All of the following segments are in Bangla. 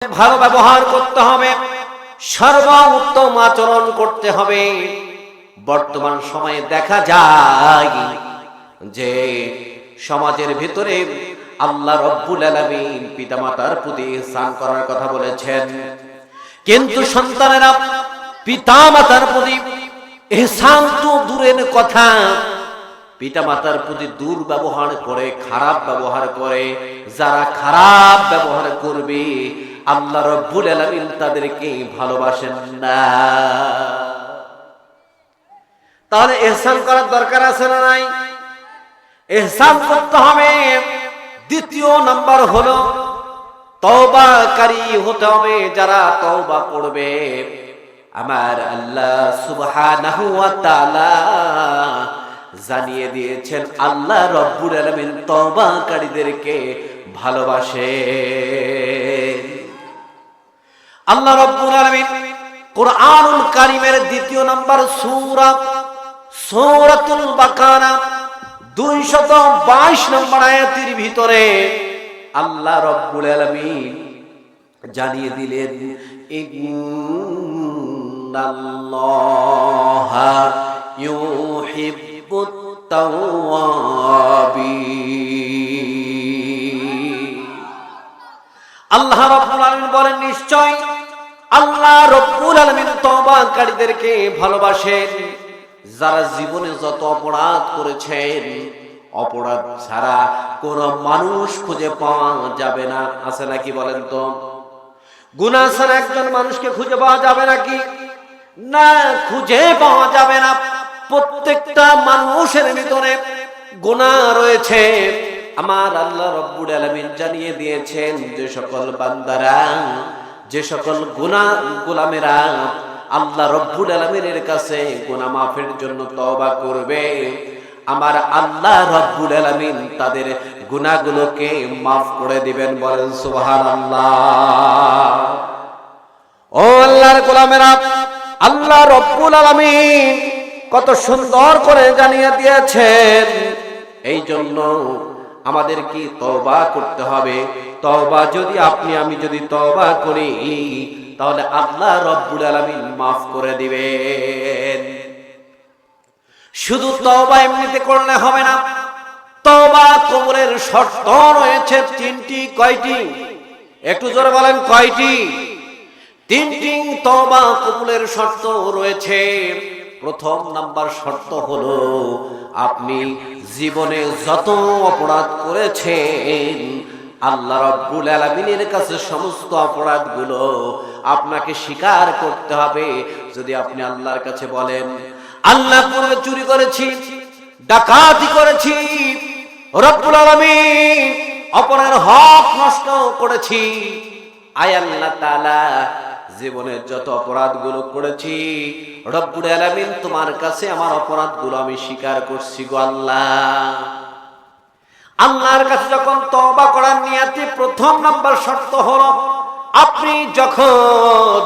ভালো ব্যবহার করতে হবে, সর্বোত্তম আচরণ করতে হবে। বর্তমান সময়ে দেখা যায় যে সমাজের ভিতরে আল্লাহ রব্বুল আলামিন পিতামাতার প্রতি ইহসান করার কথা বলেছেন, কিন্তু সন্তানেরা পিতামাতার প্রতি ইহসান তো দূরের কথা, পিতামাতার প্রতি দুর্ব্যবহার করে, খারাপ ব্যবহার করে। যারা খারাপ ব্যবহার করবে আল্লাহ রব্বুল আলামিন তাদেরকে ভালোবাসেন না। তাহলে ইহসান করার দরকার আছে না নাই? ইহসান করতে হবে। দ্বিতীয় নাম্বার হলো তওবাকারী হতে হবে। যারা তওবা করবে, আমার আল্লাহ সুবহানাহু ওয়া তাআলা জানিয়ে দিয়েছেন আল্লাহ রব্বুল আলামিন তওবাকারীদেরকে ভালোবাসেন। আল্লাহ রব্বুল আলামিন কুরআনুল কারীমের দ্বিতীয় নাম্বার সূরা সূরাতুল বাকারা 222 নম্বর আয়াতের ভিতরে আল্লাহ রব্বুল আলামিন জানিয়ে দিলেন, ইন্নাল্লাহা ইউহিব্বুত তাওয়াবিন। আল্লাহ রব্বুল আলামিন বলেন, নিশ্চয় আল্লাহ রব্বুল আলামিন তওবাকারীদেরকে ভালোবাসেন। যারা জীবনে যত অপরাধ করেছেন, অপরাধ ছাড়া কোন মানুষ খুঁজে পাওয়া যাবে না। আছে নাকি বলেন তো? গুনাহ ছাড়া একজন মানুষকে খুঁজে পাওয়া যাবে নাকি? না, খুঁজে পাওয়া যাবে না। প্রত্যেকটা মানুষের ভিতরে গুনাহ রয়েছে। আমার আল্লাহ রব্বুল আলামিন জানিয়ে দিয়েছেন, যে সকল বান্দারা, যে সকল গোলামেরা আল্লাহ রব্বুল আলামিনের কাছে গুনাহ মাফের জন্য তওবা করবে, আমার আল্লাহ রব্বুল আলামিন তাদের গুনাহগুলোকে মাফ করে দিবেন। বলেন সুবহানাল্লাহ। ও আল্লাহর গোলামেরা, আল্লাহ রব্বুল আলামিন কত সুন্দর করে জানিয়ে দিয়েছেন। এই জন্য আমাদের কি তওবা করতে হবে। তওবা যদি আপনি আমি যদি তওবা করি, তাহলে আল্লাহ রব্বুল আলামিন মাফ করে দিবেন। শুধু তওবা এমনিতে করলে হবে না, তওবা কবুলের শর্ত রয়েছে তিনটি। কয়টি? একটু জোরে বলেন, কয়টি? তিনটি তওবা কবুলের শর্ত রয়েছে। প্রথম নাম্বার শর্ত হলো, আপনি জীবনে যত অপরাধ করেছেন আল্লাহ রব্বুল আলামিনের কাছে সমস্ত অপরাধগুলো আপনাকে স্বীকার করতে হবে। যদি আপনি আল্লাহর কাছে বলেন, আল্লাহ পূর্বে চুরি করেছি, ডাকাতি করেছি, রব্বুল আলামিন অপরের হক নষ্ট করেছি, আয় আল্লাহ তাআলা জীবনে যত অপরাধগুলো করেছি, রব্বুল আলামিন তোমার কাছে আমার অপরাধগুলো আমি স্বীকার করছি গো আল্লাহ। আল্লাহর কাছে যখন তওবা করার নিয়তে প্রথম নাম্বার শর্ত হলো, আপনি যখন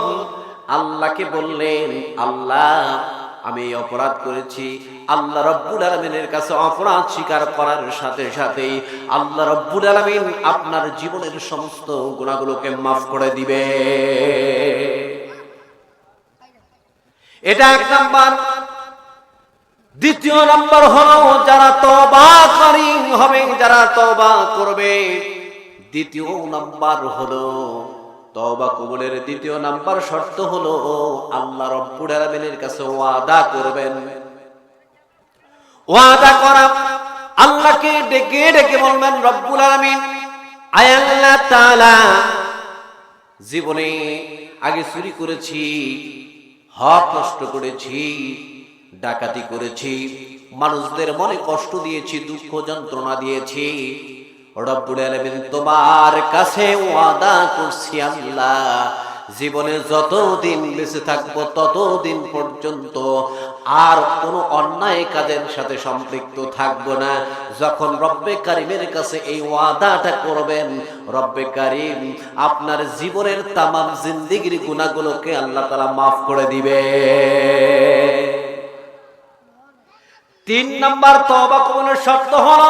আল্লাহকে বললেন, আল্লাহ আমি এই অপরাধ করেছি, আল্লাহ রব্বুল আলামিনের কাছে অপরাধ স্বীকার করার সাথে সাথে আল্লাহ রব্বুল আলামিন আপনার জীবনের সমস্ত গুনাহগুলোকে মাফ করে দিবে। এটা এক নাম্বার। দ্বিতীয় নাম্বার হলো, যারা তওবাকারী হবে, যারা তওবা করবে, দ্বিতীয় নাম্বার হলো তওবা কবুলের দ্বিতীয় নাম্বার শর্ত হলো, আল্লাহ রব্বুল আলামিনের কাছে ওয়াদা করবেন। ওয়াদা করা, আল্লাহকে ডেকে ডেকে বলবেন, রব্বুল আলামিন আয় আল্লাহ তাআলা, জীবনে আগে চুরি করেছি, হক নষ্ট করেছি, ডাকাতি করেছি, মানুষদের মনে কষ্ট দিয়েছি, দুঃখ যন্ত্রণা দিয়েছি, রব্বুল আলামিন তোমার কাছে ওয়াদা করছি আল্লাহ, জীবনে যতদিন বেঁচে থাকবো ততদিন পর্যন্ত আর কোনো অন্যায় কাজের সাথে সম্পৃক্ত থাকবো না। যখন রব্বে কারিমের কাছে এই ওয়াদাটা করবেন, রব্বে কারিম আপনার জীবনের তামাম জিন্দেগির গুনাহগুলোকে আল্লাহ তাআলা মাফ করে দিবে। তিন নাম্বার তওবা কবুলের শর্ত হলো,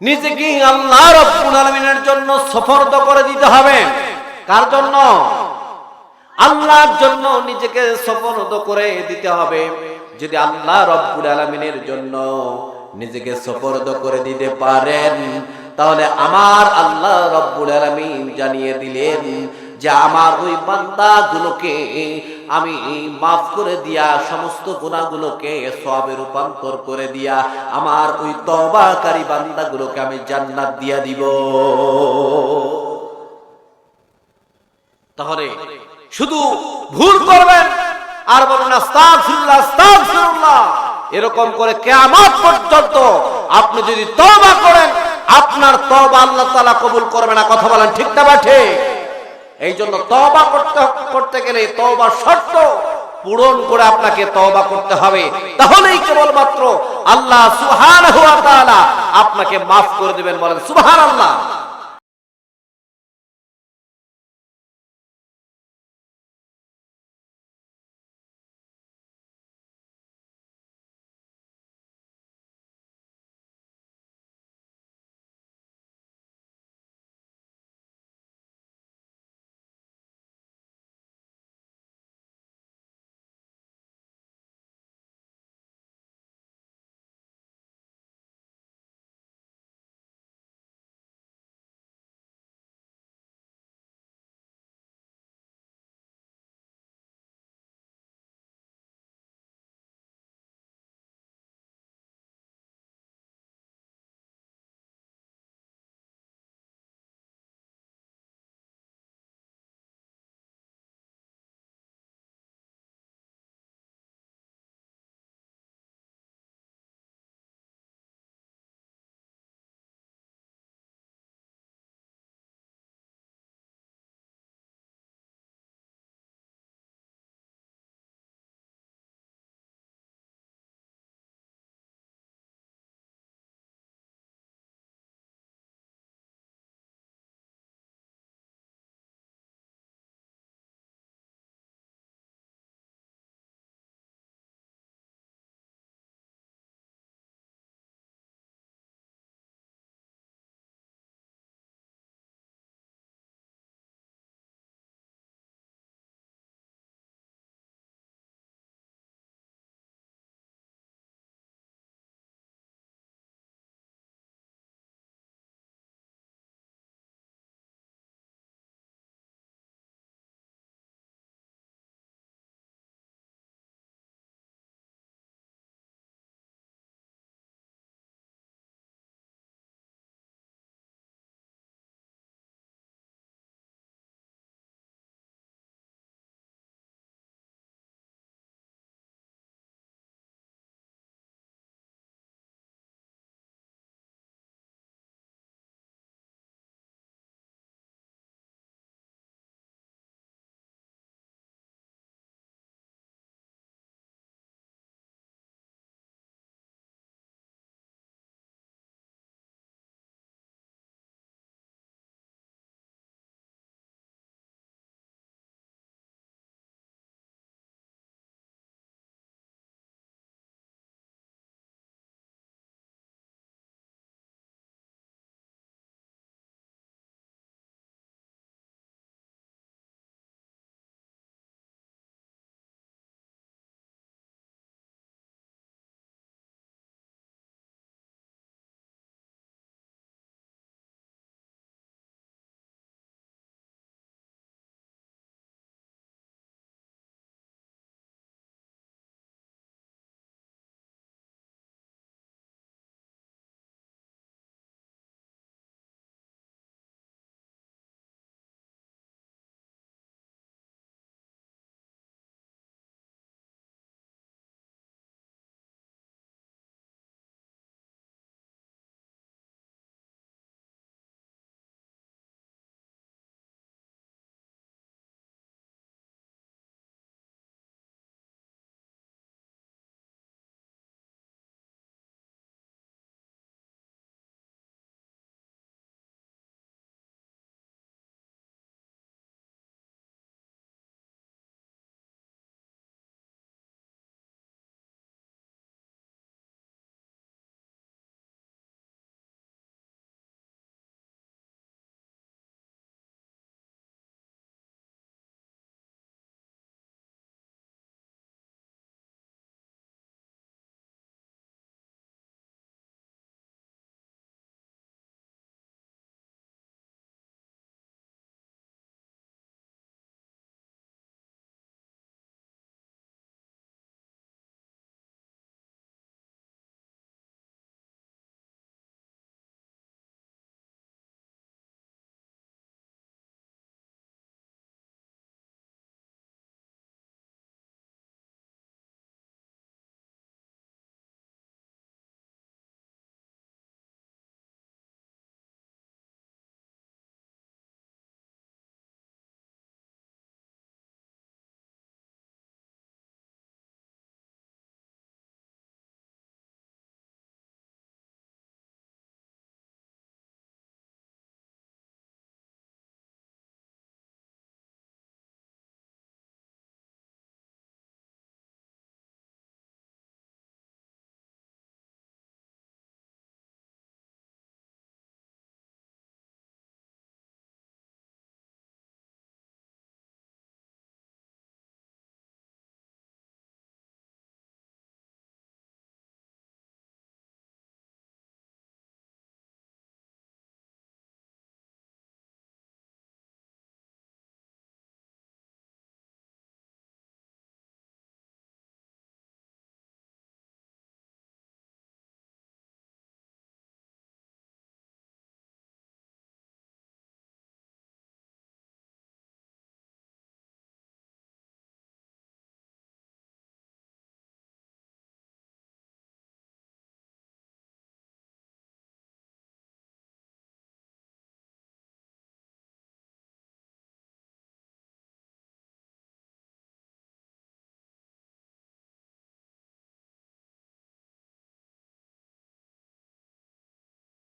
নিজেকে আল্লাহ রাব্বুল আলামিনের জন্য সুপর্দ করে দিতে হবে। কার জন্য? আল্লাহর জন্য নিজেকে সমর্পণ করে দিতে হবে। যদি আল্লাহ রব্বুল আলামিনের জন্য নিজেকে সমর্পণ করে দিতে পারেন, তাহলে আমার আল্লাহ রব্বুল আলামিন জানিয়ে দিলেন যে আমার ওই বান্দাগুলোকে আমি মাফ করে দিয়া, সমস্ত গুনাহগুলোকে সওয়াবে রূপান্তর করে দিয়া আমার ওই তওবাকারী বান্দাগুলোকে আমি জান্নাত দিয়া দিব। তাহলে শুধু ভুল করবেন আর বলবেন আস্তাগফিরুল্লাহ আস্তাগফিরুল্লাহ, এরকম করে কিয়ামত পর্যন্ত আপনি যদি তওবা করেন, আপনার তওবা আল্লাহ তাআলা কবুল করবে না। কথা বলেন ঠিক না ঠিক? এই জন্য তওবা করতে গেলে তওবার শর্ত পূরণ করে আপনাকে তওবা করতে হবে, তাহলেই কেবলমাত্র আল্লাহ সুবহানাহু ওয়া তাআলা আপনাকে মাফ করে দিবেন। বলেন সুবহানাল্লাহ।